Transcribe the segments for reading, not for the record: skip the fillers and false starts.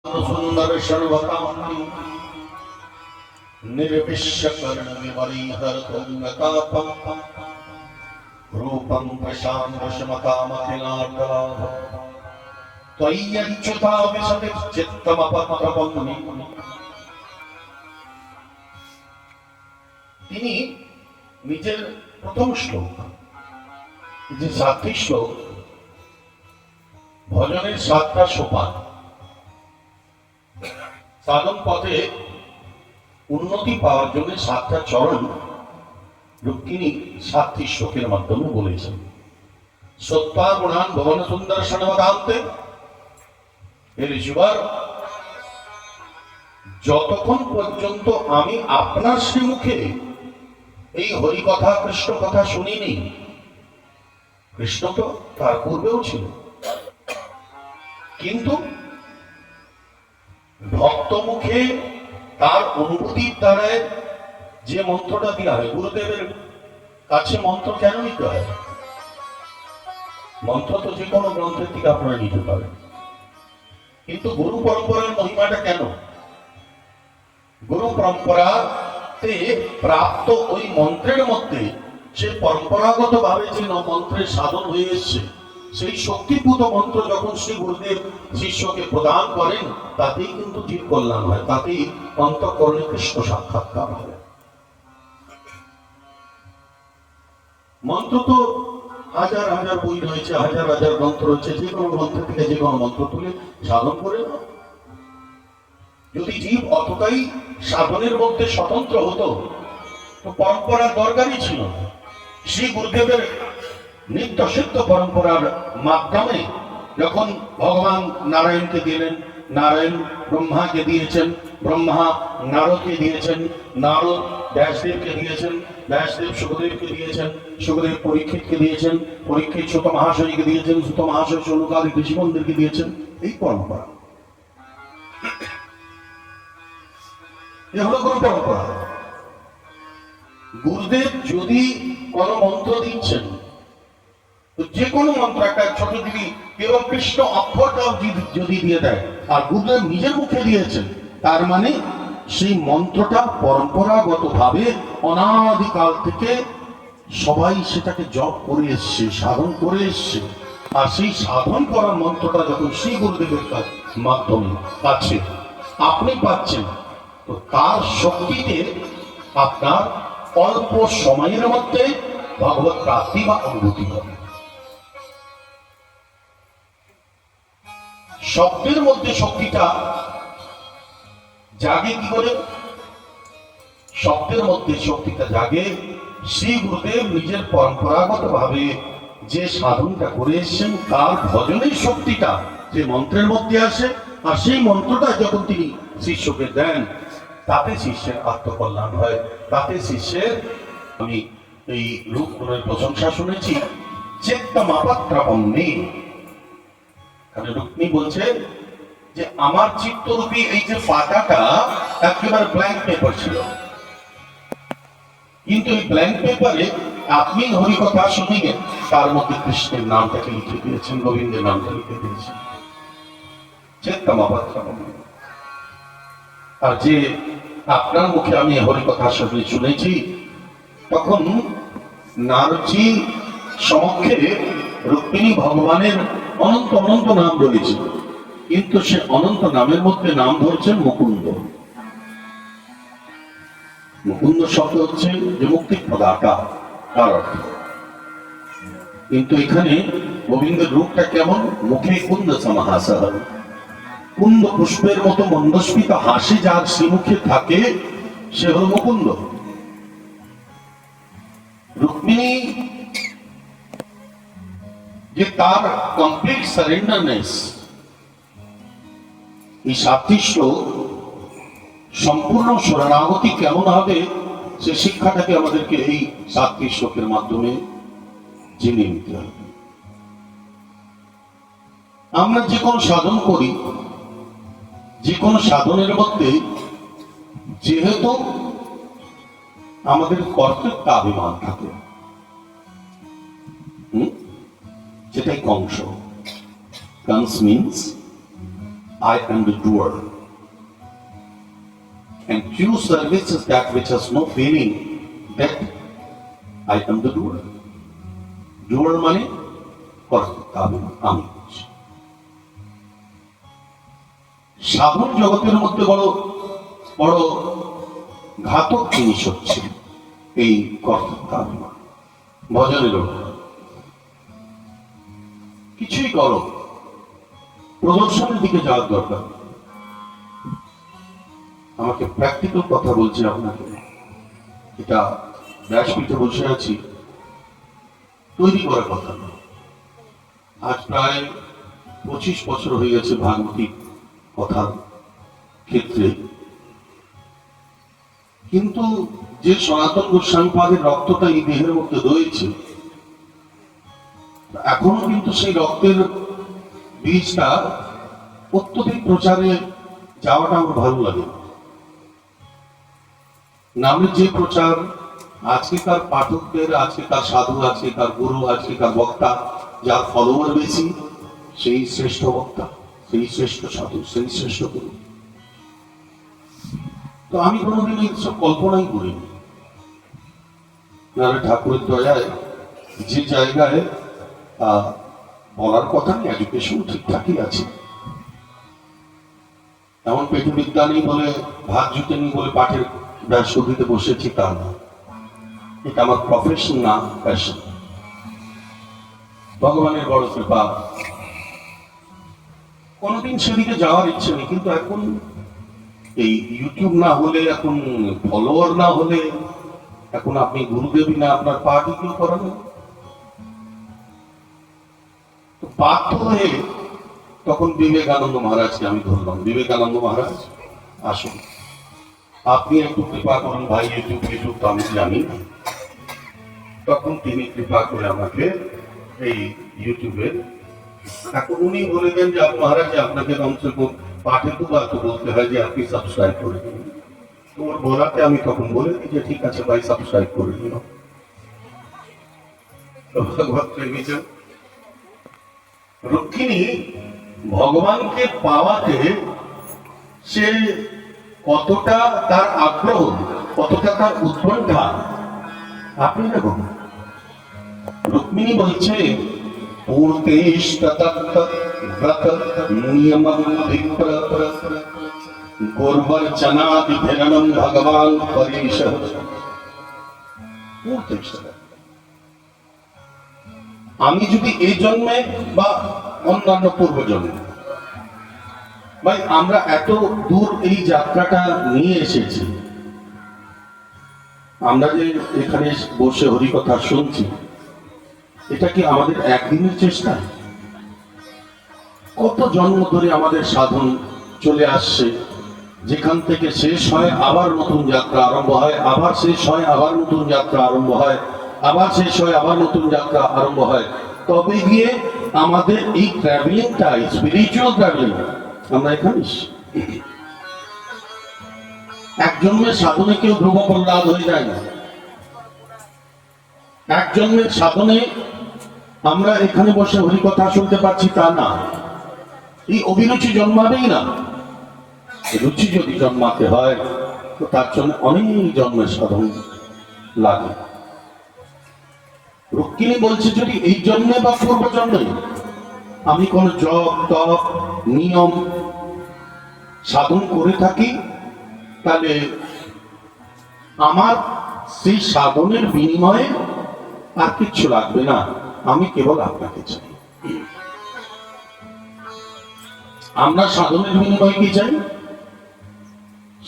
सुंदर सर्वकामि निर्विश्यकर्ण विवरिहरतुंगतापं रूपं प्रशान्तशमकामखिलार्दलाभ त्वय्यच्युता विशति चित्तमपत्रपं। তিনি নিজের প্রথম শ্লোক, যে 7টি শ্লোক, ভজনের 7টা সোপান, সাধন পথে উন্নতি পাওয়ার জন্য 7টা চরণ রুক্মিণী 7টি শ্লোকের মাধ্যমে বলেছেন। সত্তা গুণান ভবন সুন্দর সর্বকান্তে, এর জীবন যতক্ষণ পর্যন্ত আমি আপনার শ্রীমুখে এই হরি কথা কৃষ্ণ কথা শুনিনি, কৃষ্ণ তো তার পূর্বেও ছিল, কিন্তু ভক্ত মুখে তার অনুভূতির দ্বারা যে মন্ত্রটা দেওয়া হয়, গুরুদেবের কাছে মন্ত্র কেন নিতে হয়? মন্ত্র তো যে কোনো গ্রন্থের থেকে আপনারা নিতে পারেন, কিন্তু গুরু পরম্পরার মহিমাটা কেন? গুরু পরম্পরাতে প্রাপ্ত ওই মন্ত্রের মধ্যে সে পরম্পরাগত ভাবে যে মন্ত্রের সাধন হয়ে এসছে, সেই শক্তিভূত মন্ত্র যখন শ্রী গুরুদেব শিষ্যকে প্রদান করেন, তাতেই কিন্তু জীব কল্যাণ হয়, তাতেই অন্তঃকরণে কৃষ্ণ সাক্ষাৎকার হয়। মন্ত্র তো হাজার হাজার বই রয়েছে, হাজার হাজার গ্রন্থ রয়েছে, যে কোনো গ্রন্থ থেকে যে কোনো মন্ত্র তুলে সাধন করে না। যদি জীব অতটাই সাধনের মধ্যে স্বতন্ত্র হতো, তো পরম্পরার দরকারই ছিল না। শ্রী গুরুদেবের নিত্য সিদ্ধ পরম্পরার মাধ্যমে যখন ভগবান নারায়ণকে দিলেন, নারায়ণ ব্রহ্মাকে দিয়েছেন, ব্রহ্মা নারদকে দিয়েছেন, নারদ ব্যাসদেবকে দিয়েছেন, ব্যাসদেব সুখদেবকে দিয়েছেন, সুখদেব পরীক্ষিতকে দিয়েছেন, পরীক্ষিত সুত মহাশয়কে দিয়েছেন, সুত মহাশয় সৌনকাদি ঋষিগণদেরকে দিয়েছেন। এই পরম্পরা, এ হলো গুরু পরম্পরা। গুরুদেব যদি কোন মন্ত্র দিচ্ছেন, যে কোনো মন্ত্র, একটা ছোট দিদি কেবল কৃষ্ণ অক্ষরটাও যদি দিয়ে দেয়, আর গুরুদেব নিজের মুখে দিয়েছেন, তার মানে সেই মন্ত্রটা পরম্পরাগত ভাবে অনাদিকাল থেকে সবাই সেটাকে জপ করে এসছে, সাধন করে এসছে। আর সেই সাধন করার মন্ত্রটা যখন শ্রী গুরুদেবের মাধ্যমে কাছে আপনি পাচ্ছেন, তো তার শক্তিতে আপনার অল্প সময়ের মধ্যে ভগবত প্রাপ্তি বা অনুভূতি হবে। শব্দের মধ্যে শক্তিটা জাগে কি করে? শব্দের মধ্যে শক্তিটা জাগে শ্রী গুরুদেব নিজের পরম্পরাগত ভাবে যে সাধনটা করে এসেছেন, তার ভজনের শক্তিটা যে মন্ত্রের মধ্যে আসে, আর সেই মন্ত্রটা যখন তিনি শিষ্যকে দেন, তাতে শিষ্যের আত্মকল্যাণ হয়, তাতে শিষ্যের, আমি এই রূপগুণের প্রশংসা শুনেছি, চেত্তমাপাত্রাপম নেই। রুক্মিণী বলছে যে আমার চিত্তরূপী এই যে পাতাটা একেবারে ব্ল্যাঙ্ক পেপার ছিল, কিন্তু এই ব্ল্যাঙ্ক পেপারে আপনি হরিকথা শুনিয়ে তার মধ্যে কৃষ্ণের নামটাকে লিখে দিয়েছেন, গোবিন্দের নামটা লিখে দিয়েছেন, চেত্তমাপাত্রাপম। আর যে আপনার মুখে আমি হরিকথা শুনেছি, তখন নারদজি সমক্ষে রুক্মিণী ভগবানের অনন্ত অনন্ত নাম রয়েছে, কিন্তু সে অনন্ত নামের মধ্যে নাম ধরছেন মুকুন্দ। মুকুন্দ শব্দ হচ্ছে যে মুক্তি প্রদাতা, তার অর্থ। কিন্তু এখানে গোবিন্দের রূপটা কেমন? মুখে কুন্দ সমাহাস, কুন্দ পুষ্পের মতো মন্দস্মিত হাসি যার শ্রীমুখে থাকে, সে হল মুকুন্দ। রুক্মিণী যে তার কমপ্লিট সারেন্ডারনেস, এই 7টি শ্লোক সম্পূর্ণ শরণাগতি কেমন হবে, সে শিক্ষাটাকে আমাদেরকে এই 7টি শ্লোকের মাধ্যমে জেনে নিতে হবে। আমরা যে কোনো সাধন করি, যে কোনো সাধনের মধ্যে যেহেতু আমাদের কর্তৃত্ব অভিমান থাকে, সেটাই Kansa. Kansa means I am the doer. And true service is that which has no feeling that I am the doer. Doer মানে কর্তা আমি। সাধন জগতের মধ্যে বড় বড় ঘাতক জিনিস হচ্ছে এই কর্তা ভজনের কিছুই করো, প্রদর্শনের দিকে যাওয়ার দরকার। আমাকে প্র্যাকটিক্যাল কথা বলছি আপনাকে, এটা ব্যাসপীঠে বসে আছি, তৈরি করার কথা না। আজ প্রায় 25 বছর হয়ে গেছে ভাগবতী কথার ক্ষেত্রে, কিন্তু যে সনাতন গোস্বামী পাদের রক্তটা এই দেহের মধ্যে রয়েছে, এখনো কিন্তু সেই রক্তের বীজটা অত্যধিক প্রচারে যাওয়াটা আমার ভালো লাগে। নামে যে প্রচার আজকেকার পাঠকদের, আজকেকার সাধু, আজকেকার গুরু, আজকেকার বক্তা, যার ফলোয়ার বেশি সেই শ্রেষ্ঠ বক্তা, সেই শ্রেষ্ঠ সাধু, সেই শ্রেষ্ঠ গুরু। তো আমি কোনোদিন এইসব কল্পনাই করিনি। ঠাকুরের দয়ায় যে জায়গায় বলার কথা নেই, এডুকেশন ঠিকঠাকই আছে। এমন পেটে বিদ্যা নেই বলে, ভাত জুটে নেই বলে পাঠের ব্যাসপীঠে বসেছি তা না। এটা আমার প্রফেশন না, প্যাশন। ভগবানের বড় কৃপা, কোনোদিন সেদিকে যাওয়ার ইচ্ছে নেই। কিন্তু এখন এই ইউটিউব না হলে, এখন ফলোয়ার না হলে, এখন আপনি গুরুদেবী না আপনার পাঠই কেউ করানো, বাধ্য হয়ে তখন বিবেকানন্দ মহারাজকে আমি ধরলাম। বিবেকানন্দ মহারাজ, আসুন আপনি একটু কৃপা করুন ভাই, ইউটিউব তো আমি জানি। তখন তিনি কৃপা করে আমাকে এই ইউটিউবের, এখন উনি বলে দেন যে মহারাজ আপনাকে কমসে কম পাঠে দুবার তো বলতে হয় যে আপনি সাবস্ক্রাইব করে দিন। তো ওর বলাতে আমি তখন বলে দিই যে ঠিক আছে ভাই, সাবস্ক্রাইব করে দিন। রুক্মিণী ভগবানকে পাওয়াতে সে কতটা তার আগ্রহ, কতটা তার উৎকণ্ঠা আপনি দেখুন। রুক্মিণী বলছে ভগবান পরেশ। আমি যদি এই জন্মে বা অন্যান্য পূর্বজন্মে, ভাই আমরা এত দূর এই যাত্রাটা নিয়ে এসেছি, আমরা যে এখানে বসে হরিকথা শুনছি, এটা কি আমাদের একদিনের চেষ্টা? কত জন্ম ধরে আমাদের সাধন চলে আসছে, যেখান থেকে শেষ হয় আবার নতুন যাত্রা আরম্ভ হয়, আবার শেষ হয় আবার নতুন যাত্রা আরম্ভ হয়, আবার শেষ হয় আবার নতুন যাত্রা আরম্ভ হয়। তবে গিয়ে আমাদের এই ট্রাভেলিংটা, স্পিরিচুয়াল ট্রাভেলিং, আমরা এখানে এক জন্মের সাধনে কেউ ধ্রুব প্রহ্লাদ হয়ে যায় না। এক জন্মের সাধনে আমরা এখানে বসে হরিকথা শুনতে পাচ্ছি তা না। এই অভিরুচি জন্মাবেই না। রুচি যদি জন্মাতে হয় তো তার জন্য অনেক জন্মের সাধন লাগে। রুক্মিণী বলছে যদি এই জন্মে বা পূর্ব জন্মে আমি কোন জপ তপ নিয়ম সাধন করে থাকি, তাহলে আমার সেই সাধনের বিনিময়ে আর কিচ্ছু লাগবে না, আমি কেবল আপনাকে চাই। আমরা সাধনের বিনিময়ে কি চাই?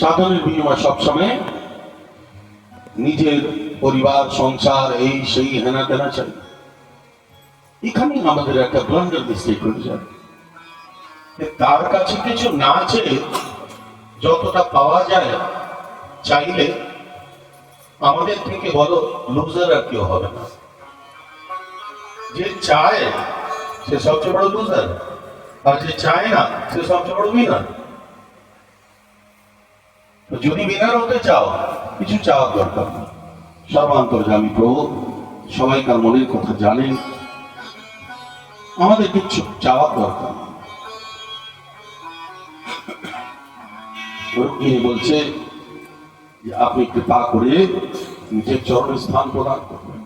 সাধনের বিনিময় সবসময় নিজের পরিবার, সংসার, এই সেই হেনা তেনা চাই। এখানেই আমাদের একটা ব্লান্ডার মিস্টেক হয়ে যায়। তার কাছে কিছু না চেয়ে যতটা পাওয়া যায় চাইলে আমাদের থেকে বড় লুজার আর কেউ হবে না। যে চায় সে সবচেয়ে বড় লুজার, আর যে চায় না সে সবচেয়ে বড় উইনার। যদি উইনার হতে চাও, কিছু চাওয়ার দরকার না। সর্বান্তর্যামী প্রভু সবাইকার মনের কথা জানেন, আমাদের কিছু চাওয়ার দরকার। রুক্মিণী বলছে যে আপনি কৃপা করে নিজের চরণে স্থান প্রদান করবেন।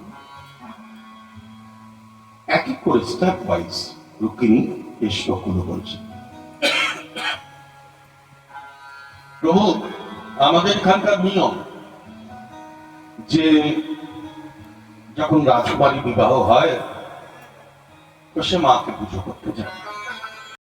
এক এক করে স্টেপ ওয়াইজ রুক্মিণী এই শ্লোকগুলো বলছে। প্রভু, আমাদের এখানকার নিয়ম যে যখন রাজকুমারী বিবাহ হয় তো সে মাকে পুজো করতে যায়।